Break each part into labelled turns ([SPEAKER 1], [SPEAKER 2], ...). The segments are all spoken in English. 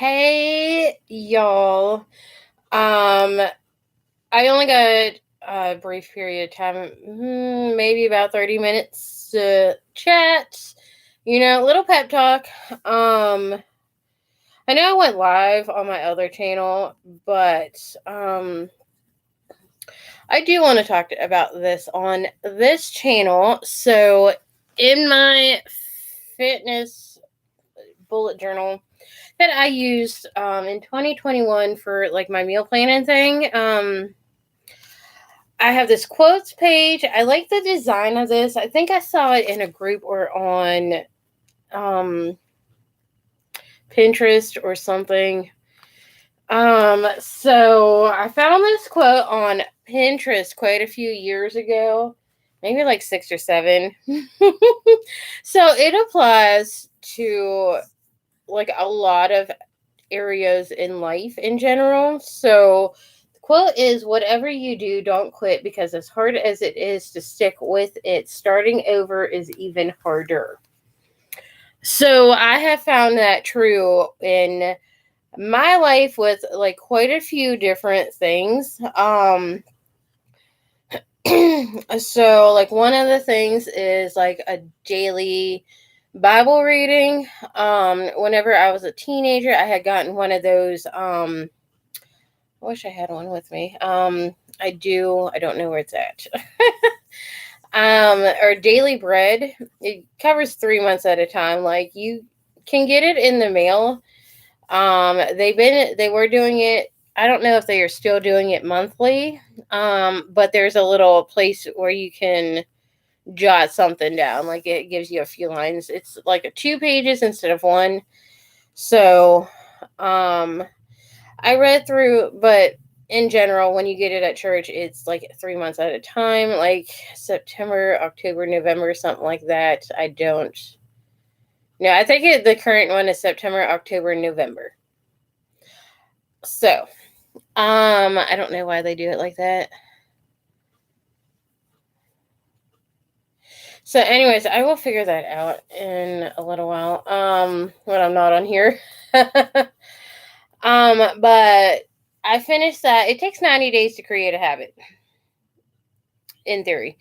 [SPEAKER 1] Hey, y'all. I only got a brief period of time, maybe about 30 minutes to chat. Little pep talk. I know I went live on my other channel, but I do want to talk about this on this channel. So, in my fitness bullet journal that I used in 2021 for like my meal planning thing. I have this quotes page. I like the design of this. I think I saw it in a group or on Pinterest or something. So I found this quote on Pinterest quite a few years ago, maybe like 6 or 7. So it applies to like a lot of areas in life in general. So the quote is, whatever you do, don't quit, because as hard as it is to stick with it, starting over is even harder. So I have found that true in my life with like quite a few different things. So like one of the things is like a daily Bible reading. Whenever I was a teenager, I had gotten one of those. I wish I had one with me. I do. I don't know where it's at. Or daily bread. It covers 3 months at a time. Like you can get it in the mail. They were doing it. I don't know if they are still doing it monthly. But there's a little place where you can jot something down. Like it gives you a few lines. It's like 2 pages instead of 1. So, I read through, but in general, when you get it at church, it's like 3 months at a time, like September, October, November, something like that. I don't. No, I think the current one is September, October, November. So, I don't know why they do it like that. So, anyways, I will figure that out in a little while. When I'm not on here. But I finished that. It takes 90 days to create a habit, in theory.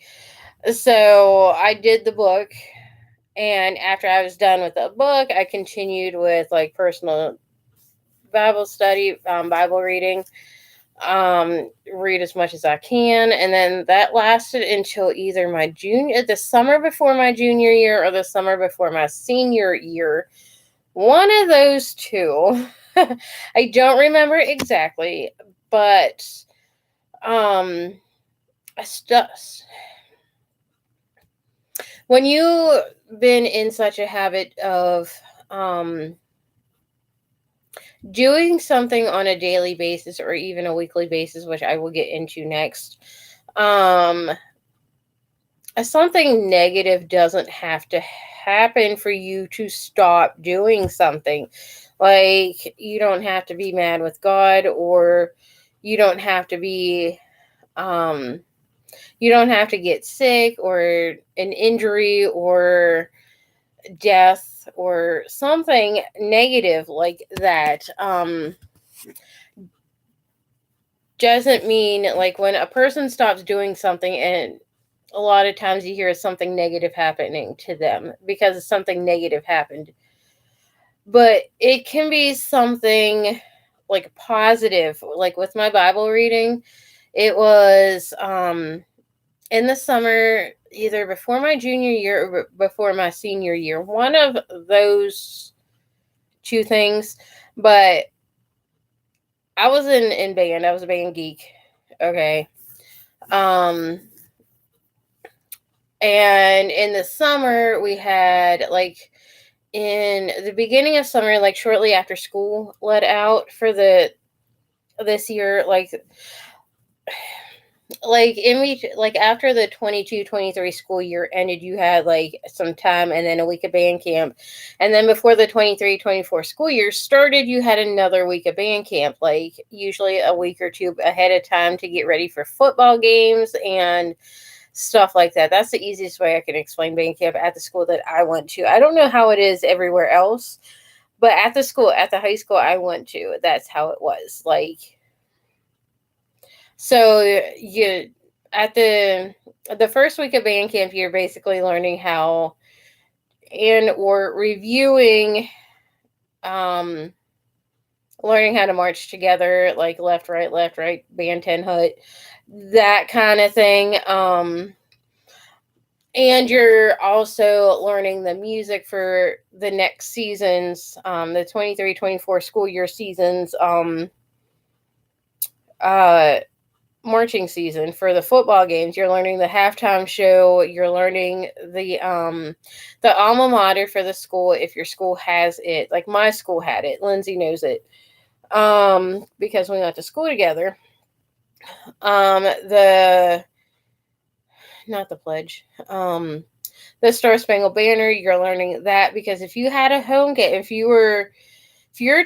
[SPEAKER 1] So I did the book, and after I was done with the book, I continued with like personal Bible study, Bible reading. Read as much as I can, and then that lasted until either the summer before my junior year or the summer before my senior year. One of those two. I don't remember exactly, but when you've been in such a habit of doing something on a daily basis or even a weekly basis, which I will get into next, something negative doesn't have to happen for you to stop doing something. Like, you don't have to be mad with God, or you don't have to be, you don't have to get sick or an injury or death or something negative like that. Doesn't mean, like, when a person stops doing something, and a lot of times you hear something negative happening to them because something negative happened. But it can be something like positive. Like with my Bible reading, it was in the summer, either before my junior year or before my senior year. One of those 2 things. But I was in band. I was a band geek. Okay. And in the summer, we had like in the beginning of summer, like shortly after school let out for this year, like after the 22-23 school year ended, you had like some time and then a week of band camp, and then before the 23-24 school year started, you had another week of band camp, like usually a week or 2 ahead of time, to get ready for football games and stuff like that. That's the easiest way I can explain band camp at the school that I went to. I don't know how it is everywhere else, But at the high school I went to, that's how it was. Like, so you at the first week of band camp, you're basically learning how and or reviewing, um, learning how to march together, like left, right, band 10 hut, that kind of thing. And you're also learning the music for the next seasons, the 23-24 school year seasons, uh, marching season for the football games. You're learning the halftime show. You're learning the alma mater for the school if your school has it. Like my school had it. Lindsay knows it. Because we went to school together. The not the pledge. The Star Spangled Banner. You're learning that because if you had a home game, if your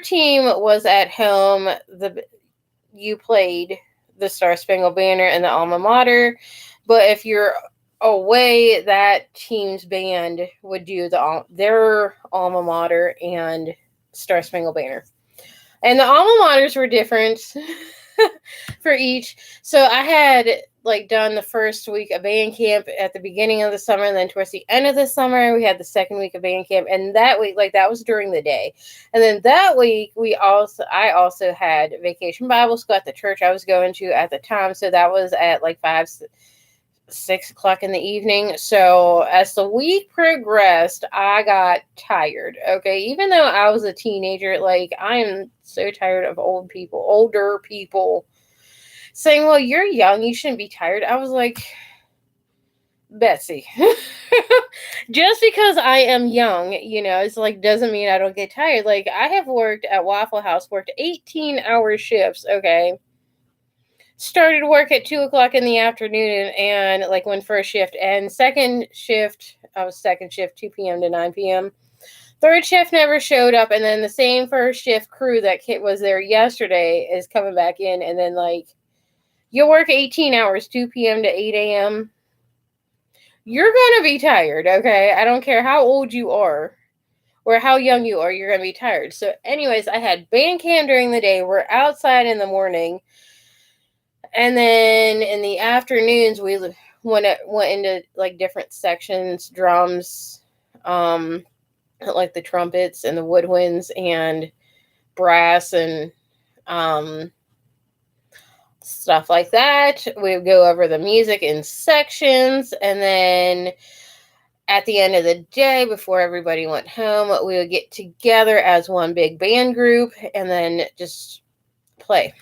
[SPEAKER 1] team was at home, you played the Star Spangled Banner and the alma mater. But if you're away, that team's band would do their alma mater and Star Spangled Banner. And the alma maters were different for each. So I had like done the first week of band camp at the beginning of the summer, and then towards the end of the summer we had the second week of band camp, and that week, like, that was during the day. And then that week I also had vacation Bible school at the church I was going to at the time, so that was at like 6 o'clock in the evening. So as the week progressed, I got tired. Okay. Even though I was a teenager, like, I am so tired of older people saying, well, you're young, you shouldn't be tired. I was like, Betsy, just because I am young, it's like, doesn't mean I don't get tired. Like, I have worked at Waffle House, worked 18-hour shifts. Okay. Started work at 2 o'clock in the afternoon, and like when first shift and second shift, I was second shift, 2 p.m. to 9 p.m. Third shift never showed up, and then the same first shift crew that was there yesterday is coming back in, and then like, you work 18 hours, 2 p.m. to 8 a.m. You're going to be tired, okay? I don't care how old you are or how young you are, you're going to be tired. So anyways, I had band camp during the day. We're outside in the morning. And then in the afternoons, we went into like different sections, drums, like the trumpets and the woodwinds and brass and stuff like that. We would go over the music in sections, and then at the end of the day, before everybody went home, we would get together as one big band group and then just play.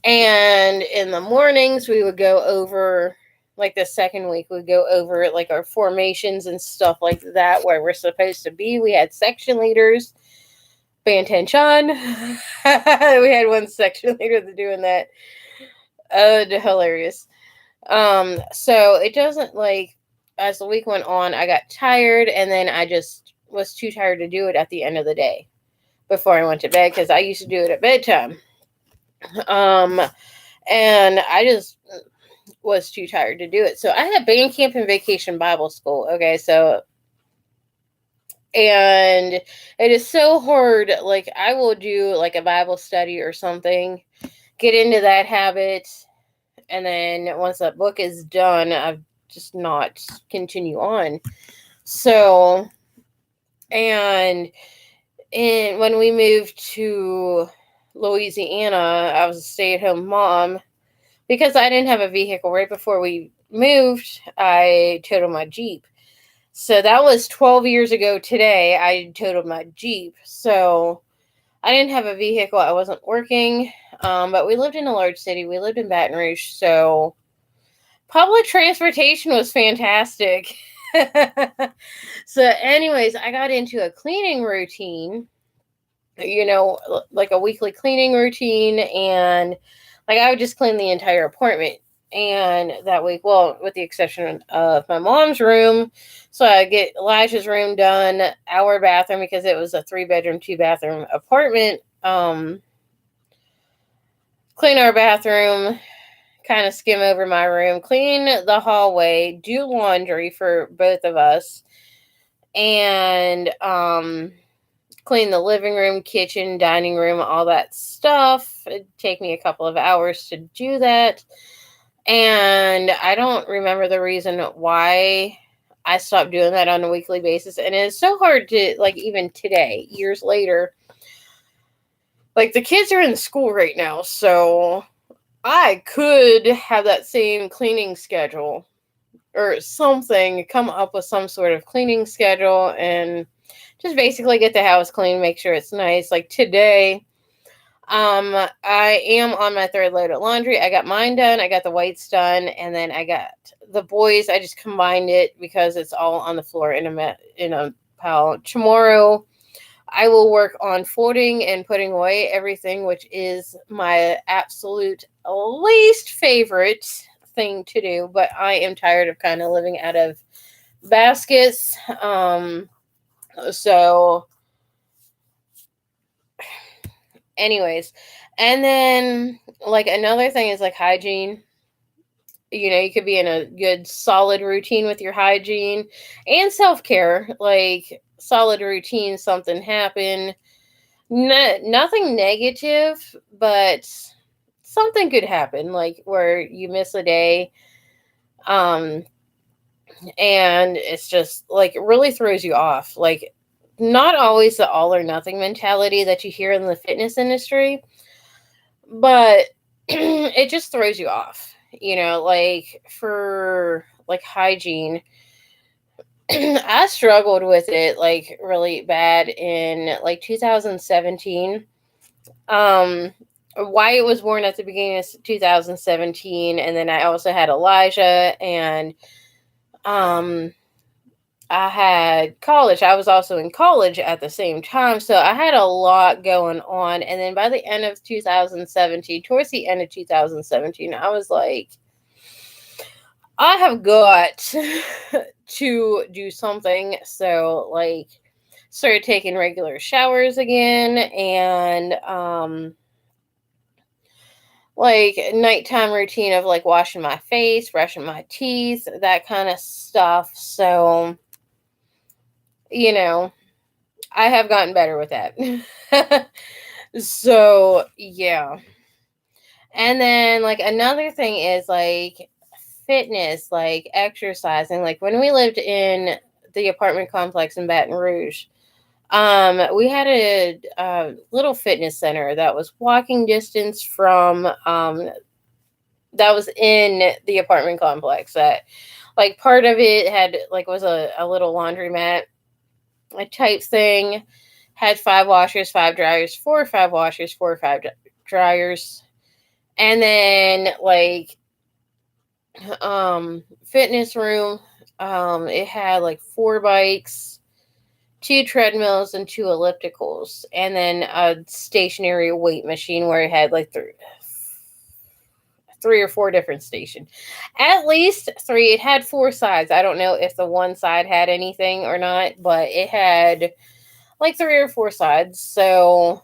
[SPEAKER 1] And in the mornings, we would go over, like the second week, we'd go over like our formations and stuff like that, where we're supposed to be. We had section leaders, band tension. We had one section leader doing that. Hilarious. So it doesn't, like, as the week went on, I got tired, and then I just was too tired to do it at the end of the day before I went to bed, because I used to do it at bedtime. And I just was too tired to do it. So I had band camp and vacation Bible school. Okay. So, and it is so hard. Like, I will do like a Bible study or something, get into that habit. And then once that book is done, I've just not continue on. So, and when we moved to Louisiana, I was a stay-at-home mom. Because I didn't have a vehicle right before we moved, I totaled my Jeep. So that was 12 years ago today. I totaled my Jeep. So I didn't have a vehicle. I wasn't working. But we lived in a large city. We lived in Baton Rouge. So public transportation was fantastic. So anyways, I got into a cleaning routine, like a weekly cleaning routine, and like I would just clean the entire apartment. And that week, well, with the exception of my mom's room, so I get Elijah's room done, our bathroom, because it was a 3-bedroom, 2-bathroom apartment. Clean our bathroom, kind of skim over my room, clean the hallway, do laundry for both of us, and clean the living room, kitchen, dining room, all that stuff. It'd take me a couple of hours to do that. And I don't remember the reason why I stopped doing that on a weekly basis. And it's so hard to, like, even today, years later, like, the kids are in school right now, so I could have that same cleaning schedule or something, come up with some sort of cleaning schedule and just basically get the house clean, make sure it's nice. Like today, I am on my third load of laundry. I got mine done, I got the whites done, and then I got the boys. I just combined it because it's all on the floor in a pile. Tomorrow, I will work on folding and putting away everything, which is my absolute least favorite thing to do. But I am tired of kind of living out of baskets. So, anyways, and then like another thing is like hygiene. You could be in a good solid routine with your hygiene and self-care, like solid routine, something happened. Nothing negative, but something could happen, like where you miss a day, and it's just like it really throws you off. Like, not always the all or nothing mentality that you hear in the fitness industry, but it just throws you off. Like for like hygiene, I struggled with it like really bad in like 2017. Wyatt was born at the beginning of 2017, and then I also had Elijah, and I had college. I was also in college at the same time, so I had a lot going on. And then by the end of 2017, towards the end of 2017, I was like, I have got to do something. So, like, started taking regular showers again, and like nighttime routine of like washing my face, brushing my teeth, that kind of stuff. So, I have gotten better with that. So, yeah. And then like another thing is like fitness, like exercising. Like when we lived in the apartment complex in Baton Rouge, we had a little fitness center that was walking distance from that was in the apartment complex. That like part of it had like was a little laundromat, a type thing. Had 5 washers, 5 dryers, 4 or 5 washers, 4 or 5 dryers. And then like fitness room, it had like 4 bikes, 2 treadmills, and 2 ellipticals, and then a stationary weight machine where it had like 3 or 4 different stations. At least 3. It had 4 sides. I don't know if the one side had anything or not, but it had like 3 or 4 sides. So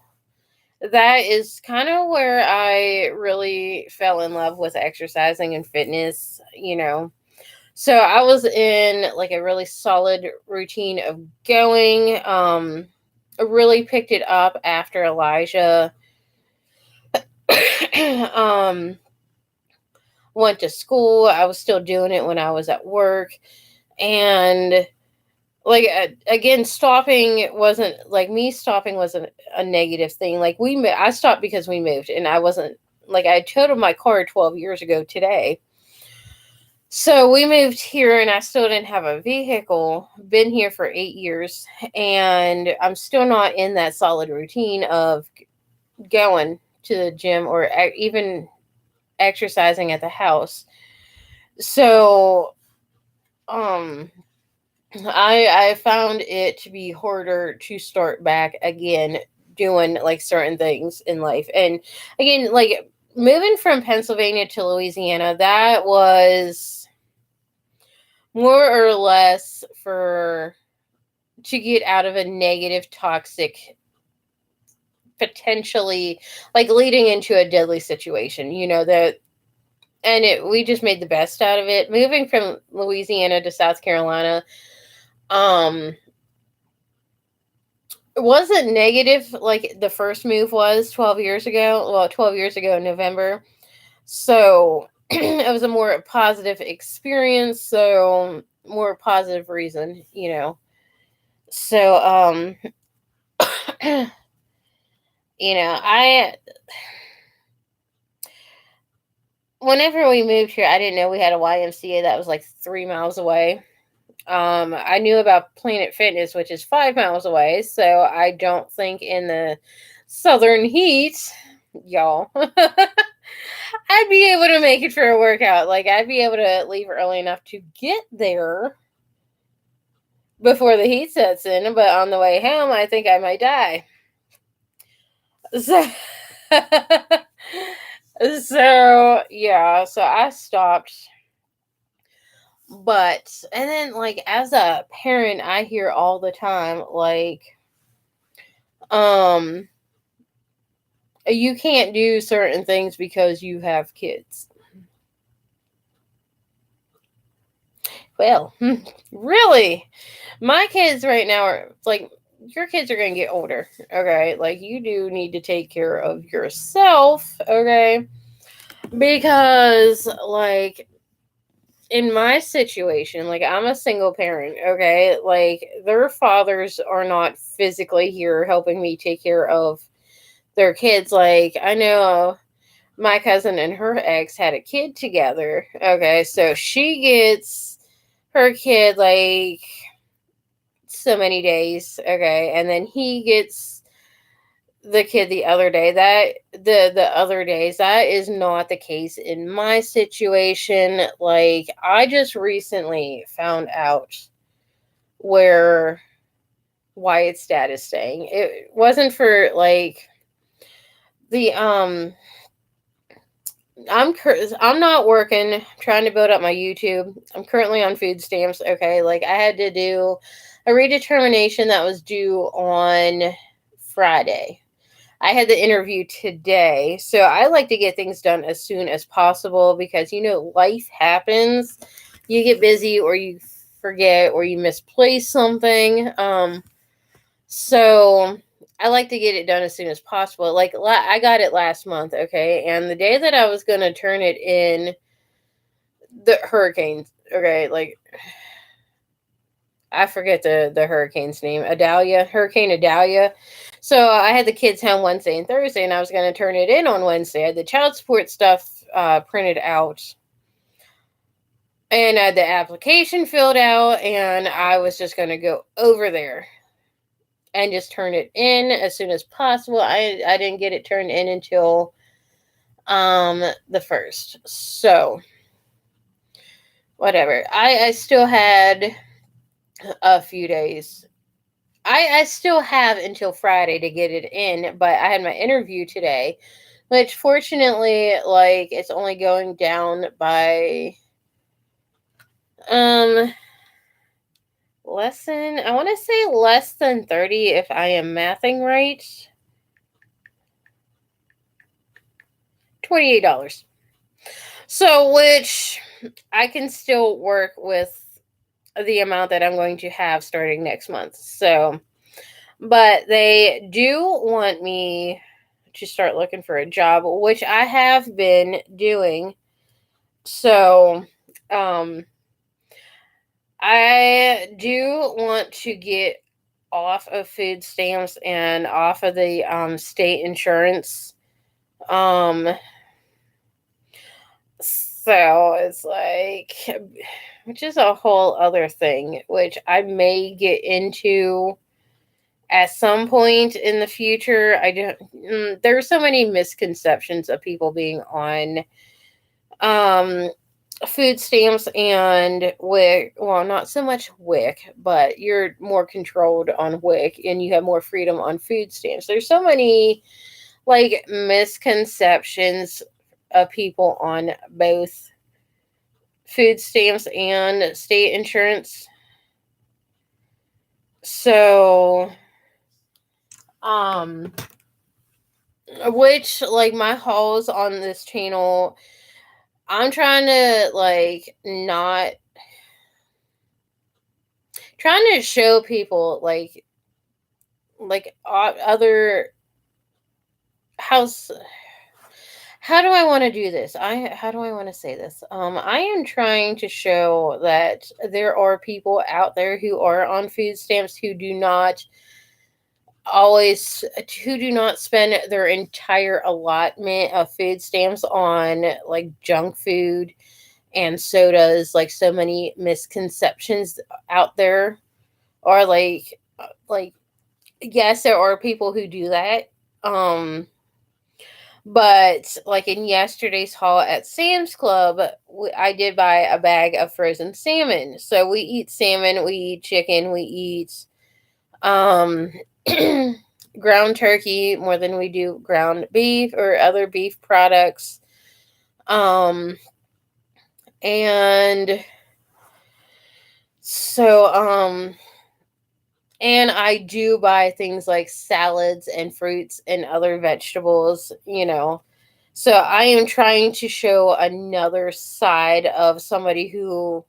[SPEAKER 1] that is kind of where I really fell in love with exercising and fitness. So I was in like a really solid routine of going. I really picked it up after Elijah went to school. I was still doing it when I was at work. And like again, stopping wasn't like me stopping wasn't a negative thing. Like I stopped because we moved, and I wasn't like I totaled my car 12 years ago today. So we moved here, and I still didn't have a vehicle. Been here for 8 years, and I'm still not in that solid routine of going to the gym or even exercising at the house. So I found it to be harder to start back again doing like certain things in life. And again, like moving from Pennsylvania to Louisiana, that was more or less to get out of a negative, toxic, potentially like leading into a deadly situation, we just made the best out of it. Moving from Louisiana to South Carolina, It wasn't negative like the first move was 12 years ago. Well, 12 years ago in November. So it was a more positive experience. So more positive reason, you know. So, you know, whenever we moved here, I didn't know we had a YMCA that was like 3 miles away. I knew about Planet Fitness, which is 5 miles away. So I don't think in the southern heat, y'all, I'd be able to make it for a workout. Like, I'd be able to leave early enough to get there before the heat sets in. But on the way home, I think I might die. So, so yeah, so I stopped. But, and then, like, as a parent, I hear all the time, like, um, you can't do certain things because you have kids. Well, really? My kids right now are like, your kids are going to get older, okay? Like, you do need to take care of yourself, okay? Because, like, in my situation, like, I'm a single parent, okay? Like, their fathers are not physically here helping me take care of their kids. Like, I know my cousin and her ex had a kid together, okay? So she gets her kid, like, so many days, okay, and then he gets the kid the other day. That the other days, that is not the case in my situation. Like, I just recently found out where Wyatt's dad is staying. It wasn't for like the I'm not working, trying to build up my YouTube. I'm currently on food stamps, okay? Like, I had to do a redetermination that was due on Friday. I had the interview today. So I like to get things done as soon as possible because, you know, life happens. You get busy or you forget or you misplace something. So I like to get it done as soon as possible. Like, I got it last month, okay? And the day that I was going to turn it in, the hurricanes, okay? Like, I forget the hurricane's name. Hurricane Adalia. So I had the kids home Wednesday and Thursday, and I was going to turn it in on Wednesday. I had the child support stuff printed out, and I had the application filled out, and I was just going to go over there and just turn it in as soon as possible. I didn't get it turned in until the 1st. So whatever. I still had a few days. I still have until Friday to get it in, but I had my interview today, which fortunately, like, it's only going down by um I want to say less than 30 if I am mathing right. $28. So, which I can still work with the amount that I'm going to have starting next month. So, but they do want me to start looking for a job, which I have been doing. So, um, I do want to get off of food stamps and off of the state insurance. Um, so it's like, which is a whole other thing, which I may get into at some point in the future. I don't. There are so many misconceptions of people being on um food stamps and WIC. Well, not so much WIC, but you're more controlled on WIC and you have more freedom on food stamps. There's so many like misconceptions of people on both food stamps and state insurance. So, um, which, like, my hauls on this channel, I'm trying to like not trying to show people like like other house. How do I want to do this? How do I want to say this? I am trying to show that there are people out there who are on food stamps always who do not spend their entire allotment of food stamps on like junk food and sodas, like so many misconceptions out there. Or like yes, there are people who do that. Um but like in yesterday's haul at Sam's Club, I did buy a bag of frozen salmon. So we eat salmon, we eat chicken, we eat um ground turkey more than we do ground beef or other beef products. Um and so and I do buy things like salads and fruits and other vegetables, you know. So I am trying to show another side of somebody who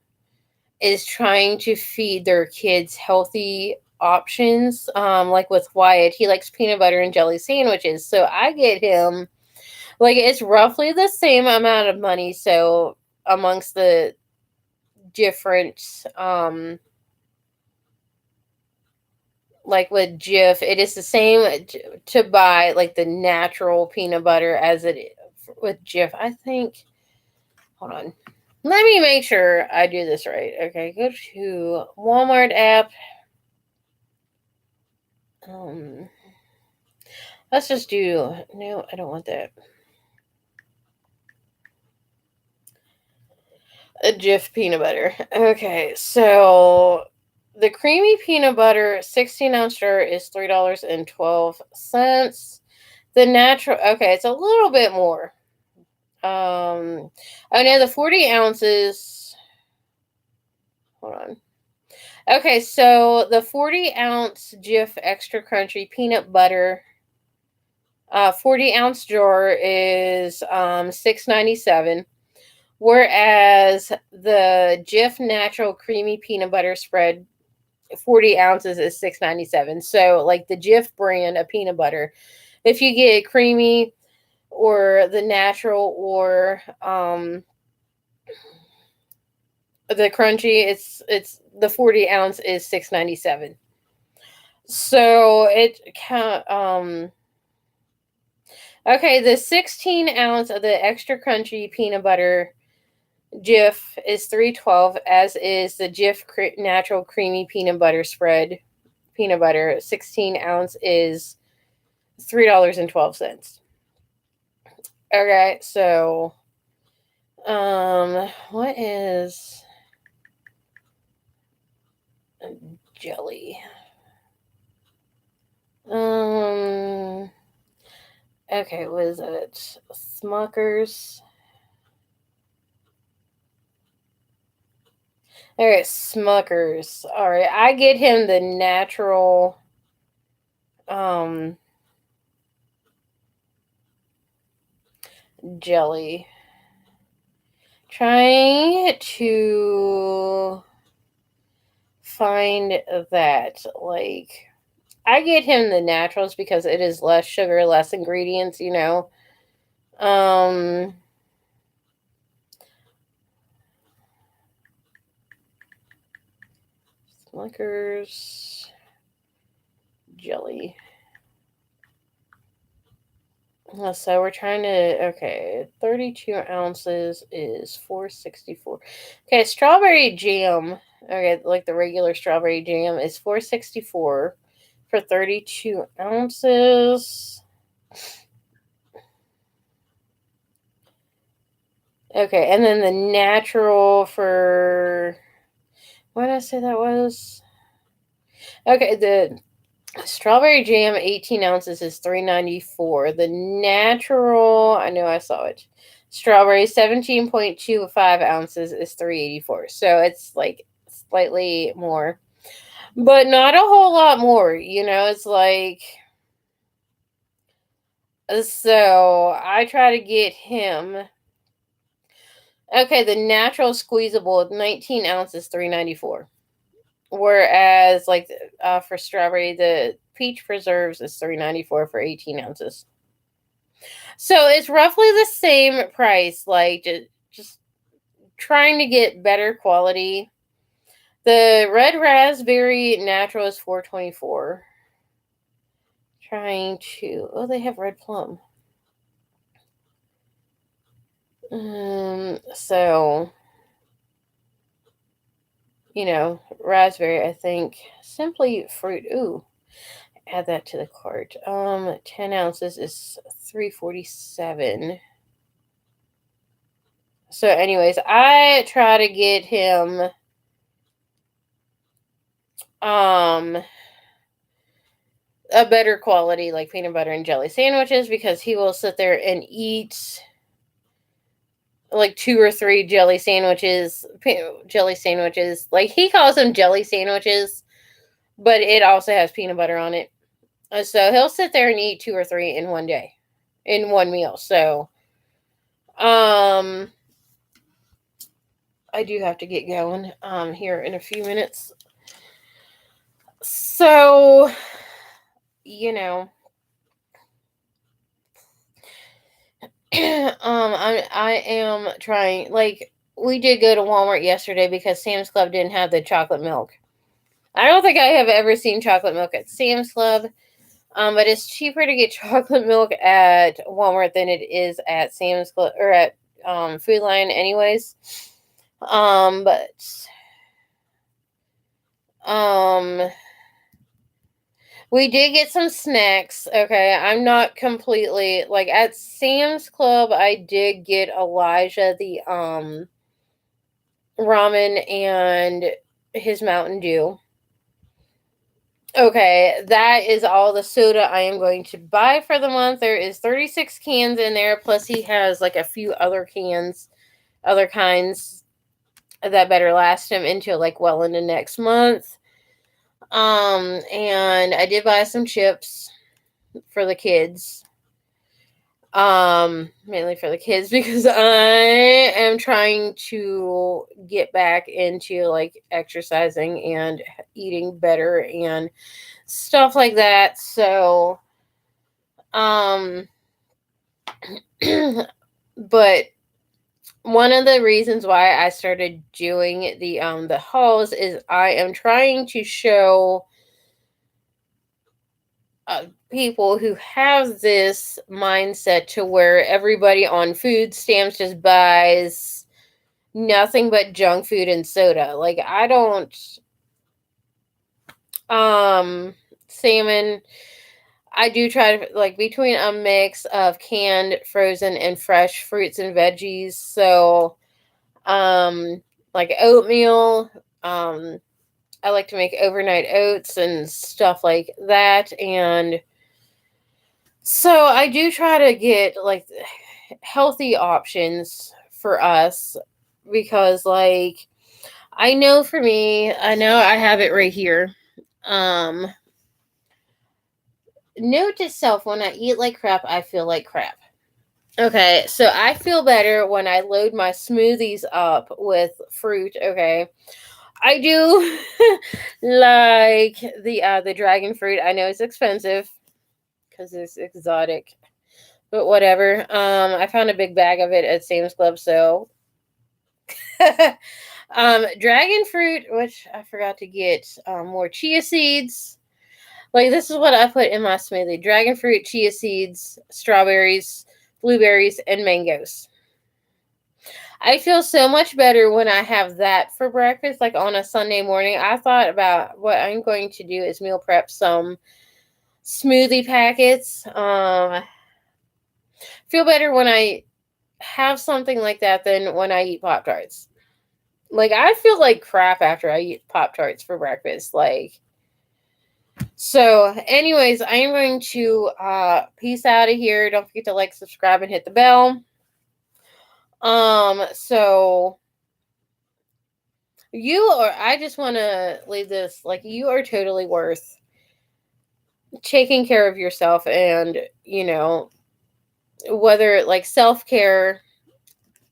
[SPEAKER 1] is trying to feed their kids healthy options. Like with Wyatt, he likes peanut butter and jelly sandwiches. So I get him, like, it's roughly the same amount of money. So amongst the different, like with Jif, it is the same to buy like the natural peanut butter as it with Jif. I think. Hold on. Let me make sure I do this right. Okay, go to Walmart app. Um, let's just do. No, I don't want that. A Jif peanut butter. Okay, so the creamy peanut butter 16-ounce jar is $3.12. The natural. Okay, it's a little bit more. Oh no, the 40 ounces. Hold on. Okay, so the 40-ounce Jif Extra Crunchy Peanut Butter 40-ounce jar is $6.97, whereas the Jif Natural Creamy Peanut Butter Spread 40 ounces is $6.97. So like the Jif brand of peanut butter, if you get creamy or the natural or the crunchy, it's the 40 ounce is $6.97. So it count okay, the 16 ounce of the extra crunchy peanut butter Jif is $3.12, as is the Jif natural creamy peanut butter spread peanut butter 16-ounce is $3.12. Okay, so what is jelly? Okay, what is it? Smuckers. Alright, Smuckers. Alright, I get him the natural jelly. Trying to find that. Like, I get him the naturals because it is less sugar, less ingredients, you know. Smuckers jelly. So we're trying to, okay, 32 ounces is $4.64. Okay, strawberry jam. Okay, like the regular strawberry jam is $4.64 for 32 ounces. Okay, and then the natural for, what did I say that was? Okay, the strawberry jam 18 ounces is $3.94. The natural, I know I saw it. Strawberry 17.25 ounces is $3.84. So it's like slightly more. But not a whole lot more, you know, it's like, so I try to get him. Okay, the natural squeezable 19 ounces $3.94. Whereas, like, for strawberry, the peach preserves is $3.94 for 18 ounces. So it's roughly the same price. Like, just trying to get better quality. The red raspberry natural is $4.24. Trying to. Oh, they have red plum. So, raspberry, I think. Simply fruit. Ooh, add that to the cart. 10 ounces is $3.47. So, anyways, I try to get him a better quality, like peanut butter and jelly sandwiches, because he will sit there and eat like 2 or 3 jelly sandwiches. Like, he calls them jelly sandwiches, but it also has peanut butter on it. So he'll sit there and eat 2 or 3 in one day, in one meal. So, I do have to get going here in a few minutes. So, I am trying, like, we did go to Walmart yesterday because Sam's Club didn't have the chocolate milk. I don't think I have ever seen chocolate milk at Sam's Club. But it's cheaper to get chocolate milk at Walmart than it is at Sam's Club or at Food Lion anyways. But we did get some snacks. Okay, I'm not completely, like, at Sam's Club. I did get Elijah the ramen and his Mountain Dew. Okay, that is all the soda I am going to buy for the month. There is 36 cans in there, plus he has like a few other kinds that better last him until like well into next month. And I did buy some chips for the kids. Mainly for the kids because I am trying to get back into like exercising and eating better and stuff like that. So, but one of the reasons why I started doing the hauls is I am trying to show people who have this mindset to where everybody on food stamps just buys nothing but junk food and soda. Like, I don't salmon, I do try to, like, between a mix of canned, frozen, and fresh fruits and veggies. So, like oatmeal, I like to make overnight oats and stuff like that. And so I do try to get, like, healthy options for us because, like, I know for me, I know I have it right here. Note to self, when I eat like crap, I feel like crap. Okay, so I feel better when I load my smoothies up with fruit. Okay, I do like the dragon fruit. I know it's expensive because it's exotic, but whatever. I found a big bag of it at Sam's Club, so dragon fruit, which I forgot to get more chia seeds. Like, this is what I put in my smoothie: dragon fruit, chia seeds, strawberries, blueberries, and mangoes. I feel so much better when I have that for breakfast, like on a Sunday morning. I thought about what I'm going to do is meal prep some smoothie packets. Feel better when I have something like that than when I eat Pop-Tarts. Like, I feel like crap after I eat Pop-Tarts for breakfast. Like, so anyways, I am going to peace out of here. Don't forget to like, subscribe, and hit the bell. So I just want to leave this, like, you are totally worth taking care of yourself, and, whether, like, self-care,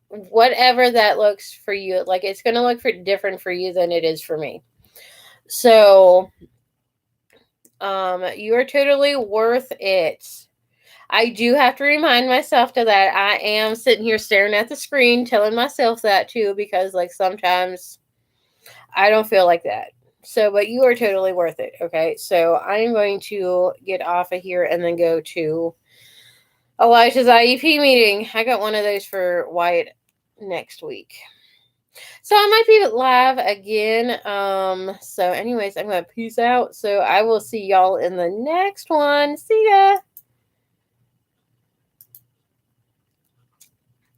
[SPEAKER 1] whatever that looks for you, like, it's going to look different for you than it is for me. So, you are totally worth it. I do have to remind myself to that. I am sitting here staring at the screen, telling myself that too, because like sometimes I don't feel like that. So, but you are totally worth it. Okay. So I am going to get off of here and then go to Elijah's IEP meeting. I got one of those for Wyatt next week. So I might be live again. So anyways, I'm gonna peace out. So I will see y'all in the next one. See ya.